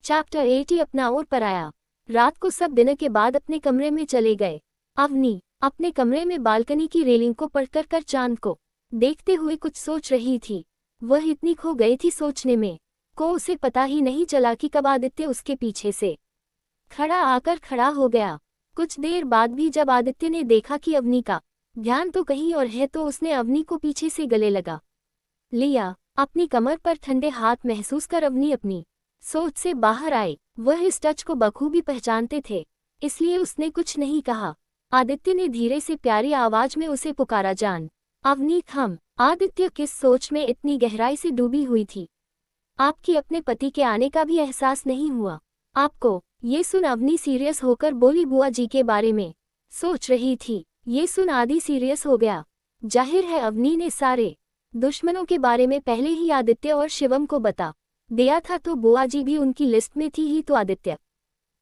Chapter 80 अपना ओर पर आया। रात को सब डिनर के बाद अपने कमरे में चले गए। अवनी अपने कमरे में बालकनी की रेलिंग को पकड़ चांद को देखते हुए कुछ सोच रही थी। वह इतनी खो गई थी सोचने में को उसे पता ही नहीं चला कि कब आदित्य उसके पीछे से खड़ा हो गया। कुछ देर बाद भी जब आदित्य ने देखा कि अवनी का ध्यान तो कहीं और है तो उसने अवनी को पीछे से गले लगा लिया। अपनी कमर पर ठंडे हाथ महसूस कर अवनी अपनी सोच से बाहर आई। वह इस टच को बखूबी पहचानते थे, इसलिए उसने कुछ नहीं कहा। आदित्य ने धीरे से प्यारी आवाज में उसे पुकारा, जान। अवनी थम। आदित्य किस सोच में इतनी गहराई से डूबी हुई थी। आपकी अपने पति के आने का भी एहसास नहीं हुआ आपको? ये सुन अवनी सीरियस होकर बोली, बुआ जी के बारे में सोच रही थी। ये सुन आदि सीरियस हो गया। जाहिर है अवनी ने सारे दुश्मनों के बारे में पहले ही आदित्य और शिवम को बता दिया था, तो बुआ जी भी उनकी लिस्ट में थी ही, तो आदित्य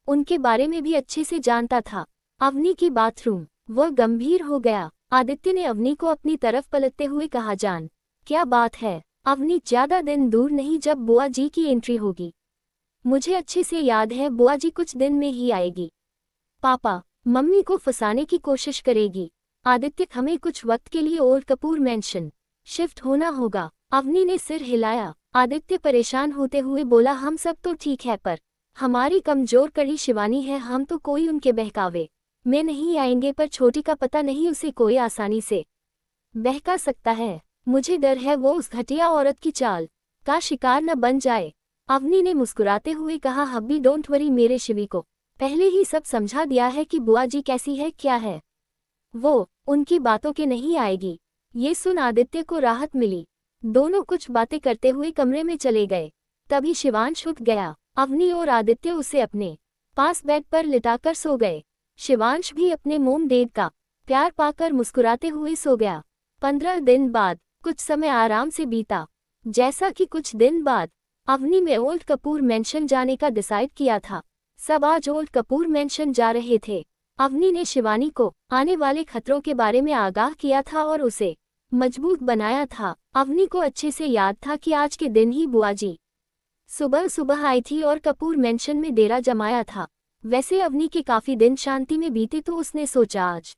उनके बारे में भी अच्छे से जानता था। अवनी की बाथरूम। वह गंभीर हो गया। आदित्य ने अवनी को अपनी तरफ पलटते हुए कहा, जान क्या बात है? अवनी, ज्यादा दिन दूर नहीं जब बुआ जी की एंट्री होगी। मुझे अच्छे से याद है बुआ जी कुछ दिन में ही आएगी। पापा मम्मी को फंसाने की कोशिश करेगी। आदित्य, हमें कुछ वक्त के लिए ओल्ड कपूर मैंशन शिफ्ट होना होगा। अवनी ने सिर हिलाया। आदित्य परेशान होते हुए बोला, हम सब तो ठीक है पर हमारी कमजोर कड़ी शिवानी है, हम तो कोई उनके बहकावे में नहीं आएंगे, पर छोटी का पता नहीं उसे कोई आसानी से बहका सकता है। मुझे डर है वो उस घटिया औरत की चाल का शिकार न बन जाए। अवनी ने मुस्कुराते हुए कहा, हब्बी डोंट वरी, मेरे शिवी को पहले ही सब समझा दिया है कि बुआ जी कैसी है क्या है। वो उनकी बातों के नहीं आएगी। ये सुन आदित्य को राहत मिली। दोनों कुछ बातें करते हुए कमरे में चले गए। तभी शिवांश उठ गया। अवनी और आदित्य उसे अपने पास बेड पर लिटाकर सो गए। शिवांश भी अपने मोम डैड का प्यार पाकर मुस्कुराते हुए सो गया। 15 दिन बाद कुछ समय आराम से बीता। जैसा कि कुछ दिन बाद अवनी में ओल्ड कपूर मैंशन जाने का डिसाइड किया था। सब आज ओल्ड कपूर मैंशन जा रहे थे। अवनी ने शिवानी को आने वाले खतरों के बारे में आगाह किया था और उसे मजबूत बनाया था। अवनी को अच्छे से याद था कि आज के दिन ही बुआ जी सुबह सुबह आई थी और कपूर मैंशन में डेरा जमाया था। वैसे अवनी के काफी दिन शांति में बीते, तो उसने सोचा आज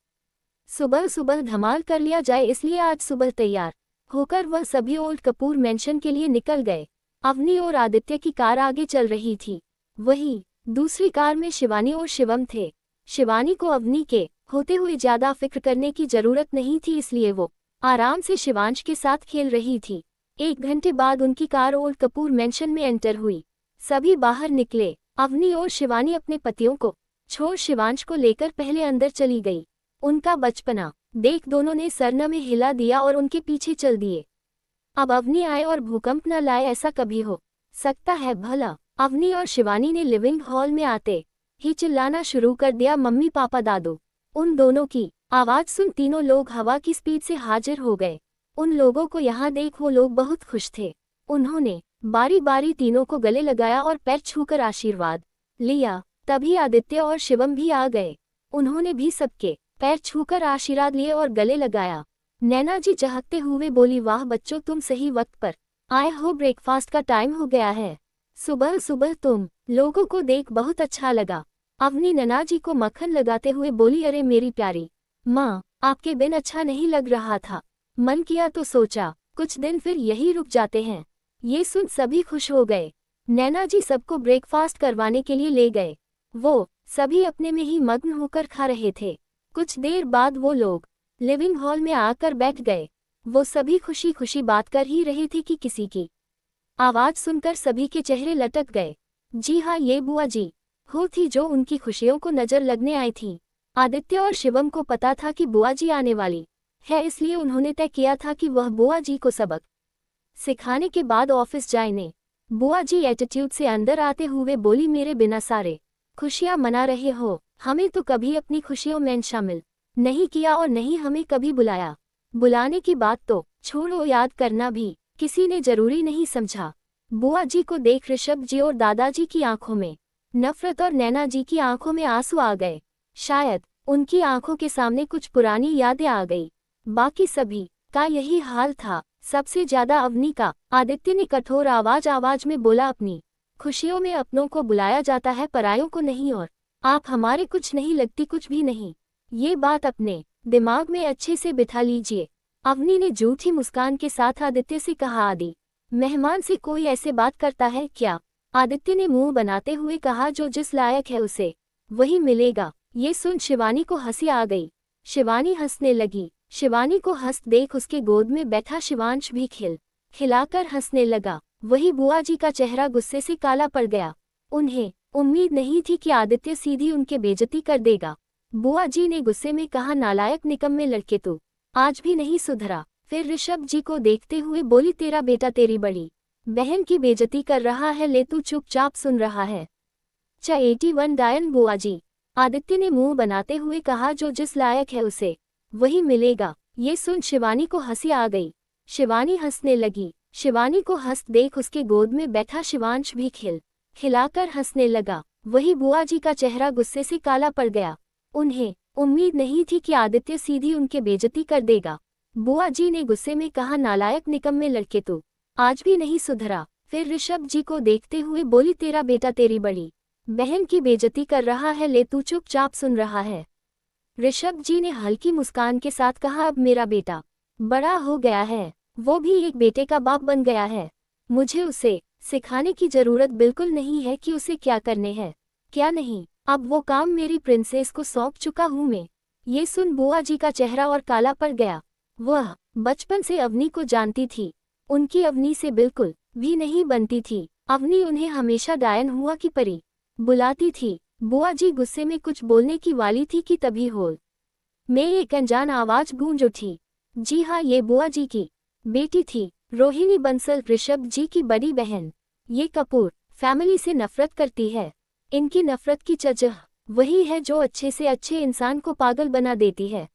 सुबह सुबह धमाल कर लिया जाए, इसलिए आज सुबह तैयार होकर वह सभी ओल्ड कपूर मैंशन के लिए निकल गए। अवनी और आदित्य की कार आगे चल रही थी। वहीं दूसरी कार में शिवानी और शिवम थे। शिवानी को अवनी के होते हुए ज्यादा फिक्र करने की जरूरत नहीं थी, इसलिए वो आराम से शिवांश के साथ खेल रही थी। 1 घंटे बाद उनकी कार ओल्ड कपूर मैंशन में एंटर हुई। सभी बाहर निकले। अवनी और शिवानी अपने पतियों को छोड़ शिवांश को लेकर पहले अंदर चली गई। उनका बचपना देख दोनों ने सर में हिला दिया और उनके पीछे चल दिए। अब अवनी आए और भूकंप न लाए, ऐसा कभी हो सकता है भला? अवनी और शिवानी ने लिविंग हॉल में आते ही चिल्लाना शुरू कर दिया, मम्मी पापा दादू। उन दोनों की आवाज सुन तीनों लोग हवा की स्पीड से हाजिर हो गए। उन लोगों को यहाँ देख वो लोग बहुत खुश थे। उन्होंने बारी बारी तीनों को गले लगाया और पैर छूकर आशीर्वाद लिया। तभी आदित्य और शिवम भी आ गए। उन्होंने भी सबके पैर छूकर आशीर्वाद लिए और गले लगाया। नैना जी चहकते हुए बोली, वाह बच्चों, तुम सही वक्त पर आए हो, ब्रेकफास्ट का टाइम हो गया है। सुबह सुबह तुम लोगों को देख बहुत अच्छा लगा। अवनी नैना जी को मक्खन लगाते हुए बोली, अरे मेरी प्यारी माँ, आपके बिन अच्छा नहीं लग रहा था। मन किया तो सोचा कुछ दिन फिर यही रुक जाते हैं। ये सुन सभी खुश हो गए। नैना जी सबको ब्रेकफास्ट करवाने के लिए ले गए। वो सभी अपने में ही मग्न होकर खा रहे थे। कुछ देर बाद वो लोग लिविंग हॉल में आकर बैठ गए। वो सभी खुशी खुशी बात कर ही रहे थे कि किसी की आवाज सुनकर सभी के चेहरे लटक गए। जी हाँ, ये बुआ जी हो थी जो उनकी खुशियों को नजर लगने आई थी। आदित्य और शिवम को पता था कि बुआ जी आने वाली है, इसलिए उन्होंने तय किया था कि वह बुआ जी को सबक सिखाने के बाद ऑफिस जाएंगे। बुआ जी एटीट्यूड से अंदर आते हुए बोली, मेरे बिना सारे खुशियां मना रहे हो? हमें तो कभी अपनी खुशियों में शामिल नहीं किया और नहीं हमें कभी बुलाया। बुलाने की बात तो छोड़ो, याद करना भी किसी ने जरूरी नहीं समझा। बुआ जी को देख ऋषभ जी और दादाजी की आंखों में नफरत और नैना जी की आंखों में आंसू आ गए। शायद उनकी आंखों के सामने कुछ पुरानी यादें आ गई। बाकी सभी का यही हाल था, सबसे ज्यादा अवनी का। आदित्य ने कठोर आवाज में बोला, अपनी खुशियों में अपनों को बुलाया जाता है, परायों को नहीं। और आप हमारे कुछ नहीं लगती, कुछ भी नहीं। ये बात अपने दिमाग में अच्छे से बिठा लीजिए। अवनी ने झूठी मुस्कान के साथ आदित्य से कहा। आदि मेहमान से कोई ऐसे बात करता है क्या? आदित्य ने मुंह बनाते हुए कहा। जो जिस लायक है उसे वही मिलेगा। ये सुन शिवानी को हंसी आ गई। शिवानी हंसने लगी। शिवानी को हंस देख उसके गोद में बैठा शिवांश भी खिलाकर हंसने लगा। वही बुआ जी का चेहरा गुस्से से काला पड़ गया। उन्हें उम्मीद नहीं थी कि आदित्य सीधी उनके बेइज्जती कर देगा। बुआ जी ने गुस्से में कहा, नालायक निकम्मे लड़के, तू आज भी नहीं सुधरा। फिर ऋषभ जी को देखते हुए बोली, तेरा बेटा तेरी बड़ी बहन की बेइज्जती कर रहा है, ले तू चुपचाप सुन रहा है। 81 डायन बुआ जी। आदित्य ने मुंह बनाते हुए कहा। जो जिस लायक है उसे वही मिलेगा। ये सुन शिवानी को हंसी आ गई। शिवानी हंसने लगी। शिवानी को हंस देख उसके गोद में बैठा शिवांश भी खिलाकर हंसने लगा। वही बुआ जी का चेहरा गुस्से से काला पड़ गया। उन्हें उम्मीद नहीं थी कि आदित्य सीधी उनके बेइज्जती कर देगा। बुआ जी ने गुस्से में कहा, नालायक निकम्मे लड़के, तू आज भी नहीं सुधरा। फिर ऋषभ जी को देखते हुए बोली, तेरा बेटा तेरी बड़ी बहन की बेइज्जती कर रहा है, ले तू चुपचाप सुन रहा है। ऋषभ जी ने हल्की मुस्कान के साथ कहा, अब मेरा बेटा बड़ा हो गया है, वो भी एक बेटे का बाप बन गया है। मुझे उसे सिखाने की जरूरत बिल्कुल नहीं है कि उसे क्या करने हैं क्या नहीं। अब वो काम मेरी प्रिंसेस को सौंप चुका हूँ मैं। ये सुन बुआ जी का चेहरा और काला पड़ गया। वह बचपन से अवनी को जानती थी। उनकी अवनी से बिल्कुल भी नहीं बनती थी। अवनी उन्हें हमेशा डायन हुआ की परी बुलाती थी। बुआ जी गुस्से में कुछ बोलने की वाली थी कि तभी हॉल में एक अनजान आवाज गूंज उठी। जी हाँ, ये बुआ जी की बेटी थी, रोहिणी बंसल, ऋषभ जी की बड़ी बहन। ये कपूर फैमिली से नफरत करती है। इनकी नफरत की वजह वही है जो अच्छे से अच्छे इंसान को पागल बना देती है,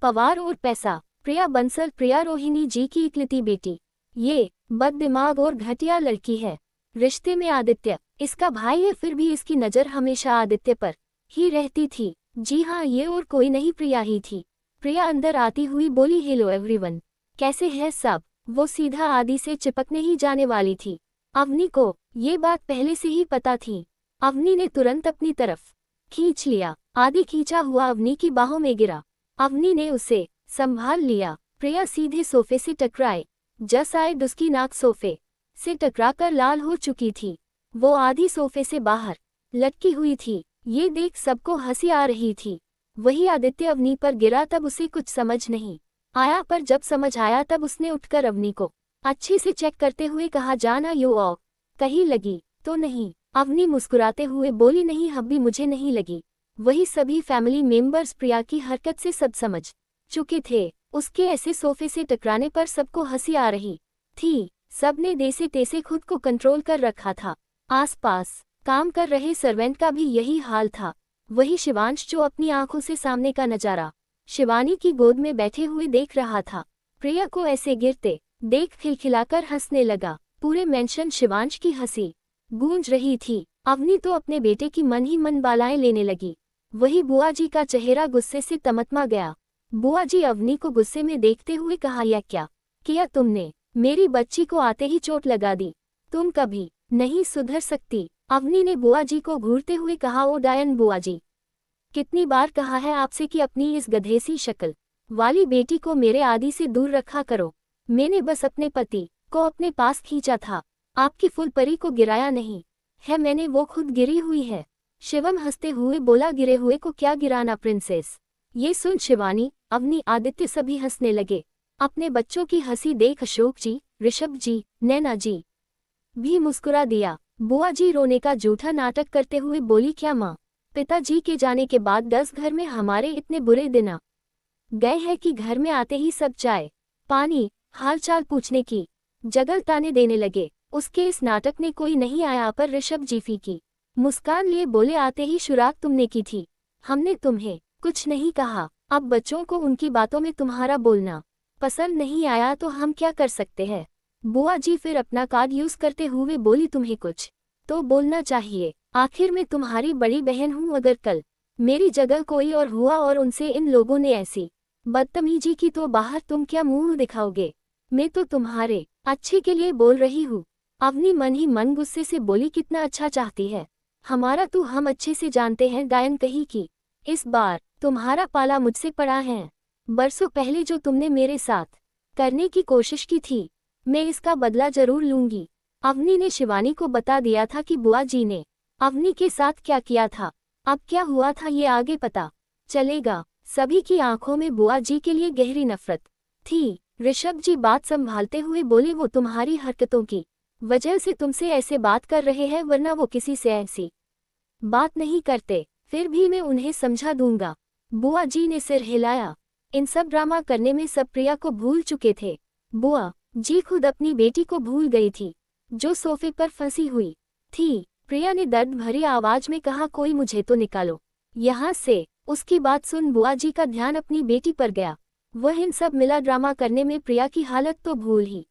पवार और पैसा। प्रिया बंसल, प्रिया रोहिणी जी की इकलौती बेटी, ये बददिमाग और घटिया लड़की है। रिश्ते में आदित्य इसका भाई है, फिर भी इसकी नज़र हमेशा आदित्य पर ही रहती थी। जी हाँ, ये और कोई नहीं, प्रिया ही थी। प्रिया अंदर आती हुई बोली, हेलो एवरीवन, कैसे हैं सब? वो सीधा आदि से चिपकने ही जाने वाली थी। अवनी को ये बात पहले से ही पता थी। अवनी ने तुरंत अपनी तरफ खींच लिया। आदि खींचा हुआ अवनी की बाहों में गिरा। अवनी ने उसे संभाल लिया। प्रिया सीधे सोफे से टकराए। जस आए उसकी नाक सोफे से टकराकर लाल हो चुकी थी। वो आधी सोफे से बाहर लटकी हुई थी। ये देख सबको हंसी आ रही थी। वही आदित्य अवनी पर गिरा तब उसे कुछ समझ नहीं आया, पर जब समझ आया तब उसने उठकर अवनी को अच्छे से चेक करते हुए कहा, जाना यो आओ, कहीं लगी तो नहीं? अवनी मुस्कुराते हुए बोली, नहीं हब्बी, मुझे नहीं लगी। वही सभी फैमिली मेंबर्स प्रिया की हरकत से सब समझ चुके थे। उसके ऐसे सोफे से टकराने पर सबको हंसी आ रही थी। सबने जैसे तैसे खुद को कंट्रोल कर रखा था। आसपास काम कर रहे सर्वेंट का भी यही हाल था। वही शिवांश जो अपनी आंखों से सामने का नजारा शिवानी की गोद में बैठे हुए देख रहा था, प्रिया को ऐसे गिरते देख खिलखिलाकर हंसने लगा। पूरे मेंशन शिवांश की हंसी गूंज रही थी। अवनी तो अपने बेटे की मन ही मन बालाएं लेने लगी। वही बुआ जी का चेहरा गुस्से से तमतमा गया। बुआ जी अवनी को गुस्से में देखते हुए कहा, यह क्या किया तुमने? मेरी बच्ची को आते ही चोट लगा दी। तुम कभी नहीं सुधर सकती। अवनी ने बुआ जी को घूरते हुए कहा, ओ डायन बुआ जी, कितनी बार कहा है आपसे कि अपनी इस गधेसी शक्ल वाली बेटी को मेरे आदि से दूर रखा करो। मैंने बस अपने पति को अपने पास खींचा था, आपकी फुल परी को गिराया नहीं है मैंने, वो खुद गिरी हुई है। शिवम हंसते हुए बोला, गिरे हुए को क्या गिराना प्रिंसेस? ये सुन शिवानी, अवनी, आदित्य सभी हंसने लगे। अपने बच्चों की हंसी देख अशोक जी, ऋषभ जी, नैना जी भी मुस्कुरा दिया। बुआ जी रोने का झूठा नाटक करते हुए बोली, क्या माँ, पिताजी के जाने के बाद 10 घर में हमारे इतने बुरे दिन आ गए हैं कि घर में आते ही सब चाय पानी हालचाल पूछने की जगह ताने देने लगे। उसके इस नाटक ने कोई नहीं आया, पर ऋषभ जी फीकी मुस्कान लिए बोले, आते ही शुरुआत तुमने की थी, हमने तुम्हें कुछ नहीं कहा। अब बच्चों को उनकी बातों में तुम्हारा बोलना पसंद नहीं आया तो हम क्या कर सकते हैं? बुआ जी फिर अपना कार्ड यूज करते हुए बोली, तुम्हें कुछ तो बोलना चाहिए, आखिर मैं तुम्हारी बड़ी बहन हूँ। अगर कल मेरी जगह कोई और हुआ और उनसे इन लोगों ने ऐसी बदतमीजी की तो बाहर तुम क्या मुंह दिखाओगे? मैं तो तुम्हारे अच्छे के लिए बोल रही हूँ। अवनी मन ही मन गुस्से से बोली, कितना अच्छा चाहती है हमारा तू, हम अच्छे से जानते हैं डायन कही की। इस बार तुम्हारा पाला मुझसे पड़ा है। बरसों पहले जो तुमने मेरे साथ करने की कोशिश की थी, मैं इसका बदला जरूर लूंगी। अवनी ने शिवानी को बता दिया था कि बुआ जी ने अवनी के साथ क्या किया था। अब क्या हुआ था ये आगे पता चलेगा। सभी की आंखों में बुआ जी के लिए गहरी नफरत थी। ऋषभ जी बात संभालते हुए बोले, वो तुम्हारी हरकतों की वजह से तुमसे ऐसे बात कर रहे हैं, वरना वो किसी से ऐसी बात नहीं करते। फिर भी मैं उन्हें समझा दूंगा। बुआ जी ने सिर हिलाया। इन सब ड्रामा करने में सब प्रिया को भूल चुके थे। बुआ जी खुद अपनी बेटी को भूल गई थी, जो सोफे पर फंसी हुई थी। प्रिया ने दर्द भरी आवाज में कहा, कोई मुझे तो निकालो यहाँ से। उसकी बात सुन बुआ जी का ध्यान अपनी बेटी पर गया। वह इन सब मिला ड्रामा करने में प्रिया की हालत तो भूल ही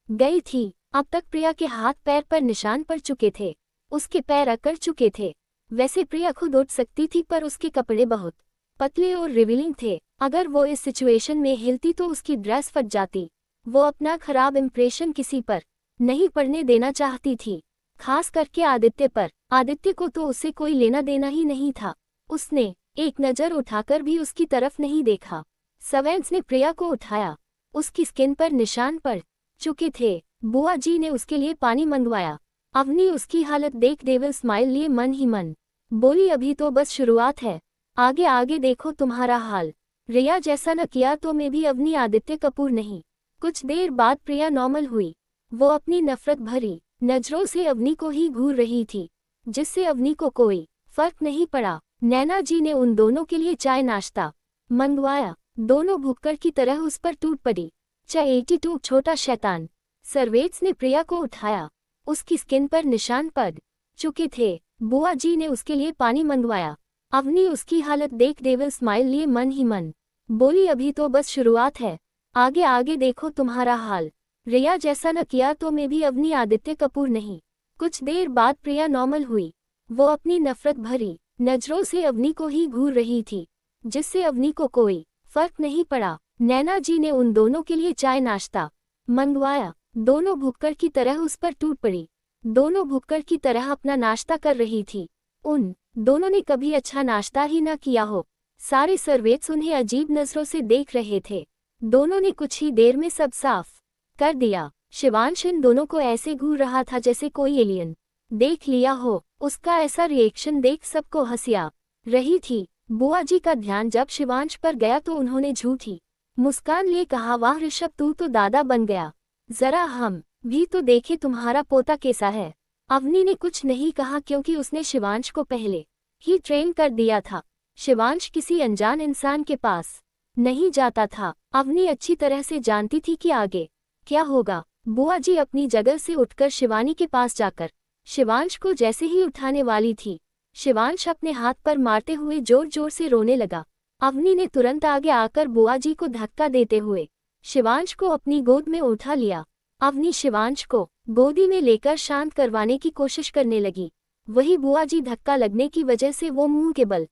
गई थी। अब तक प्रिया के हाथ पैर पर निशान पड़ चुके थे, उसके पैर अकड़ चुके थे। वैसे प्रिया खुद उठ सकती थी, पर उसके कपड़े बहुत पतले और रिवीलिंग थे। अगर वो इस सिचुएशन में हिलती तो उसकी ड्रेस फट जाती। वो अपना खराब इंप्रेशन किसी पर नहीं पड़ने देना चाहती थी, खास करके आदित्य पर। आदित्य को तो उससे कोई लेना देना ही नहीं था। उसने एक नज़र उठाकर भी उसकी तरफ नहीं देखा। सर्वेंट्स ने प्रिया को उठाया। उसकी स्किन पर निशान पड़ चुके थे। बुआ जी ने उसके लिए पानी मंगवाया। अवनी उसकी हालत देख डेविल स्माइल लिए मन ही मन बोली, अभी तो बस शुरुआत है, आगे आगे देखो तुम्हारा हाल। रिया जैसा न किया तो मैं भी अवनी आदित्य कपूर नहीं। कुछ देर बाद प्रिया नॉर्मल हुई। वो अपनी नफरत भरी नजरों से अवनी को ही घूर रही थी, जिससे अवनी को कोई फर्क नहीं पड़ा। नैना जी ने उन दोनों के लिए चाय नाश्ता मंगवाया। दोनों भुक्कड़ की तरह उस पर टूट पड़ी। चाय 82 छोटा शैतान। सर्वेंट्स ने प्रिया को उठाया। उसकी स्किन पर निशान पड़ चुके थे। बुआ जी ने उसके लिए पानी मंगवाया। अवनी उसकी हालत देख डेविल स्माइल लिए मन ही मन बोली, अभी तो बस शुरुआत है, आगे आगे देखो तुम्हारा हाल। रिया जैसा न किया तो मैं भी अवनी आदित्य कपूर नहीं। कुछ देर बाद प्रिया नॉर्मल हुई। वो अपनी नफरत भरी नजरों से अवनी को ही घूर रही थी, जिससे अवनी को कोई फर्क नहीं पड़ा। नैना जी ने उन दोनों के लिए चाय नाश्ता मंगवाया। दोनों भुक्कड़ की तरह उस पर टूट पड़ी। दोनों भुक्कड़ की तरह अपना नाश्ता कर रही थी। उन दोनों ने कभी अच्छा नाश्ता ही ना किया हो। सारे सर्वेंट्स उन्हें अजीब नजरों से देख रहे थे। दोनों ने कुछ ही देर में सब साफ कर दिया। शिवांश इन दोनों को ऐसे घूर रहा था जैसे कोई एलियन देख लिया हो। उसका ऐसा रिएक्शन देख सबको हंसी आ रही थी। बुआ जी का ध्यान जब शिवांश पर गया तो उन्होंने झूठी मुस्कान लिए कहा, वाह ऋषभ, तू तो दादा बन गया, जरा हम भी तो देखे तुम्हारा पोता कैसा है। अवनी ने कुछ नहीं कहा, क्योंकि उसने शिवांश को पहले ही ट्रेन कर दिया था। शिवांश किसी अनजान इंसान के पास नहीं जाता था। अवनी अच्छी तरह से जानती थी कि आगे क्या होगा। बुआ जी अपनी जगह से उठकर शिवानी के पास जाकर शिवांश को जैसे ही उठाने वाली थी, शिवांश अपने हाथ पर मारते हुए जोर जोर से रोने लगा। अवनी ने तुरंत आगे आकर बुआ जी को धक्का देते हुए शिवांश को अपनी गोद में उठा लिया। अवनी शिवांश को गोदी में लेकर शांत करवाने की कोशिश करने लगी। वही बुआ जी धक्का लगने की वजह से वो मुंह के बल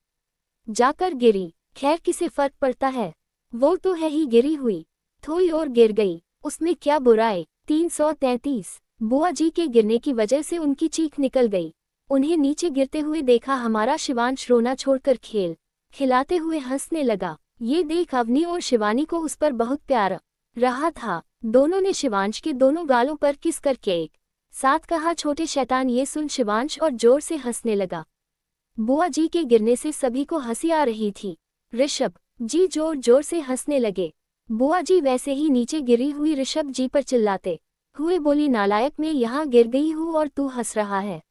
जाकर गिरी। खैर किसे फर्क पड़ता है, वो तो है ही गिरी हुई, थोड़ी और गिर गई, उसमें क्या बुराई। 333। बुआ जी के गिरने की वजह से उनकी चीख निकल गई। उन्हें नीचे गिरते हुए देखा। हमारा शिवांश रोना छोड़कर खेल खिलाते हुए हंसने लगा। ये देख अवनी और शिवानी को उस पर बहुत प्यार रहा था। दोनों ने शिवांश के दोनों गालों पर किस करके एक साथ कहा, छोटे शैतान। ये सुन शिवांश और जोर से हंसने लगा। बुआ जी के गिरने से सभी को हंसी आ रही थी। ऋषभ जी जोर जोर से हंसने लगे। बुआ जी वैसे ही नीचे गिरी हुई ऋषभ जी पर चिल्लाते हुए बोली, नालायक, मैं यहाँ गिर गई हूँ और तू हंस रहा है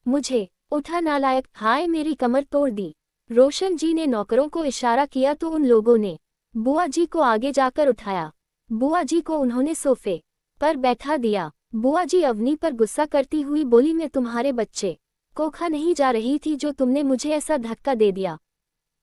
मुझे। उठा नालायक। हाय, मेरी कमर तोड़ दी। रोशन जी ने नौकरों को इशारा किया तो उन लोगों ने बुआ जी को आगे जाकर उठाया। बुआ जी को उन्होंने सोफे पर बैठा दिया। बुआ जी अवनी पर गुस्सा करती हुई बोली, मैं तुम्हारे बच्चे को खा नहीं जा रही थी जो तुमने मुझे ऐसा धक्का दे दिया,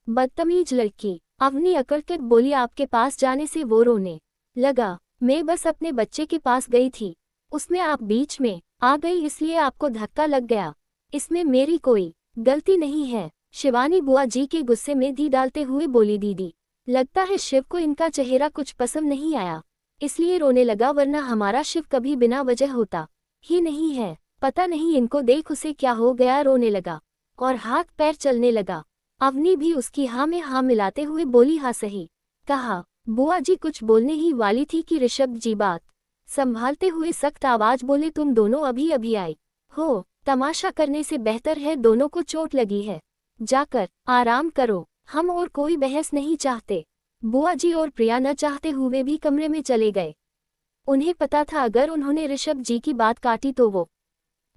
बदतमीज लड़की। अवनी अकड़कर बोली, आपके पास जाने से वो रोने लगा। मैं बस अपने बच्चे के पास गई थी, उसमें आप बीच में आ गई, इसलिए आपको धक्का लग गया। इसमें मेरी कोई गलती नहीं है। शिवानी बुआ जी के गुस्से में धी डालते हुए बोली, दीदी, लगता है शिव को इनका चेहरा कुछ पसंद नहीं आया, इसलिए रोने लगा, वरना हमारा शिव कभी बिना वजह होता ही नहीं है। पता नहीं इनको देख उसे क्या हो गया, रोने लगा और हाथ पैर चलने लगा। अवनी भी उसकी हाँ में हाँ मिलाते हुए बोली हाँ सही कहा। बुआ जी कुछ बोलने ही वाली थी कि ऋषभ जी बात संभालते हुए सख्त आवाज बोले, तुम दोनों अभी अभी आए हो, तमाशा करने से बेहतर है दोनों को चोट लगी है, जाकर आराम करो, हम और कोई बहस नहीं चाहते। बुआ जी और प्रिया न चाहते हुए भी कमरे में चले गए। उन्हें पता था अगर उन्होंने ऋषभ जी की बात काटी तो वो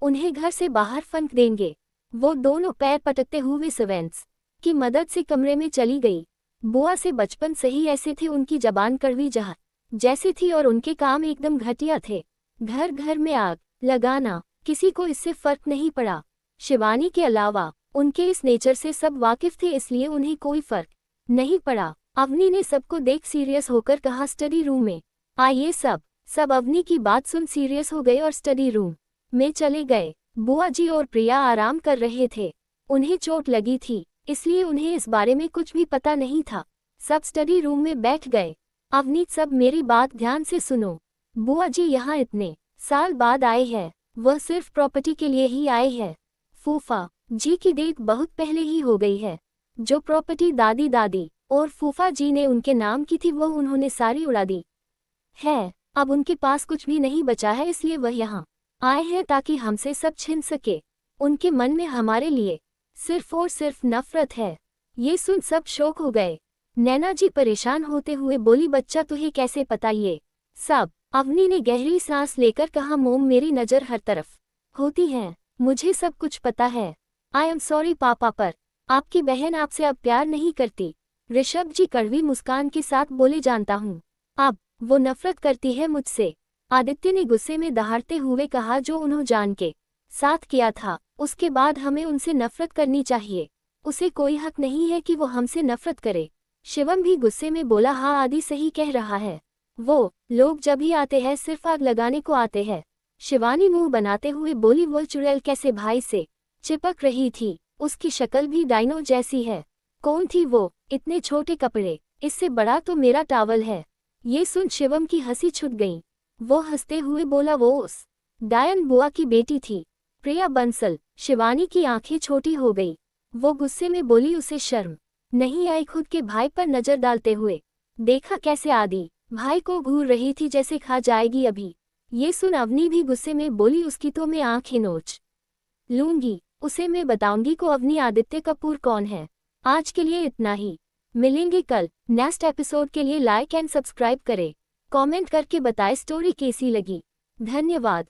उन्हें घर से बाहर फेंक देंगे। वो दोनों पैर पटकते हुए सर्वेंट्स की मदद से कमरे में चली गई। बुआ से बचपन से ही ऐसे थे, उनकी जबान कड़वी जहर जैसी थी और उनके काम एकदम घटिया थे। घर घर में आग लगाना, किसी को इससे फर्क नहीं पड़ा। शिवानी के अलावा उनके इस नेचर से सब वाकिफ थे, इसलिए उन्हें कोई फर्क नहीं पड़ा। अवनी ने सबको देख सीरियस होकर कहा, स्टडी रूम में आइए। सब अवनी की बात सुन सीरियस हो गए और स्टडी रूम में चले गए। बुआ जी और प्रिया आराम कर रहे थे। उन्हें चोट लगी थी इसलिए उन्हें इस बारे में कुछ भी पता नहीं था। सब स्टडी रूम में बैठ गए। अवनी, सब मेरी बात ध्यान से सुनो। बुआ जी यहाँ इतने साल बाद आए हैं, वह सिर्फ प्रॉपर्टी के लिए ही आए हैं। फूफा जी की डेथ बहुत पहले ही हो गई है। जो प्रॉपर्टी दादी और फूफा जी ने उनके नाम की थी वो उन्होंने सारी उड़ा दी है। अब उनके पास कुछ भी नहीं बचा है, इसलिए वह यहाँ आए हैं ताकि हमसे सब छीन सके। उनके मन में हमारे लिए सिर्फ और सिर्फ नफरत है। ये सुन सब शौक हो गए। नैना जी परेशान होते हुए बोली, बच्चा तुझे कैसे पता ये सब? अवनी ने गहरी सांस लेकर कहा, मोम मेरी नज़र हर तरफ होती है, मुझे सब कुछ पता है। आई एम सॉरी पापा, पर आपकी बहन आपसे अब प्यार नहीं करती। ऋषभ जी कड़वी मुस्कान के साथ बोले, जानता हूँ, अब वो नफरत करती है मुझसे। आदित्य ने गुस्से में दहाड़ते हुए कहा, जो उन्होंने जान के साथ किया था उसके बाद हमें उनसे नफरत करनी चाहिए। उसे कोई हक नहीं है कि वो हमसे नफरत करे। शिवम भी गुस्से में बोला, हाँ आदि सही कह रहा है, वो लोग जब ही आते हैं सिर्फ आग लगाने को आते हैं। शिवानी मुंह बनाते हुए बोली, वो चुड़ैल कैसे भाई से चिपक रही थी, उसकी शक्ल भी डायनो जैसी है। कौन थी वो? इतने छोटे कपड़े, इससे बड़ा तो मेरा टावल है। ये सुन शिवम की हंसी छूट गई। वो हंसते हुए बोला, वो उस डायन बुआ की बेटी थी, प्रिया बंसल। शिवानी की आंखें छोटी हो गई। वो गुस्से में बोली, उसे शर्म नहीं आई खुद के भाई पर नजर डालते हुए? देखा कैसे आदि भाई को घूर रही थी जैसे खा जाएगी अभी। ये सुन अवनी भी गुस्से में बोली, उसकी तो मैं आंखें नोच लूंगी, उसे मैं बताऊंगी को अवनी आदित्य कपूर कौन है। आज के लिए इतना ही, मिलेंगे कल नेक्स्ट एपिसोड के लिए। लाइक एंड सब्सक्राइब करें, कमेंट करके बताएं स्टोरी कैसी लगी। धन्यवाद।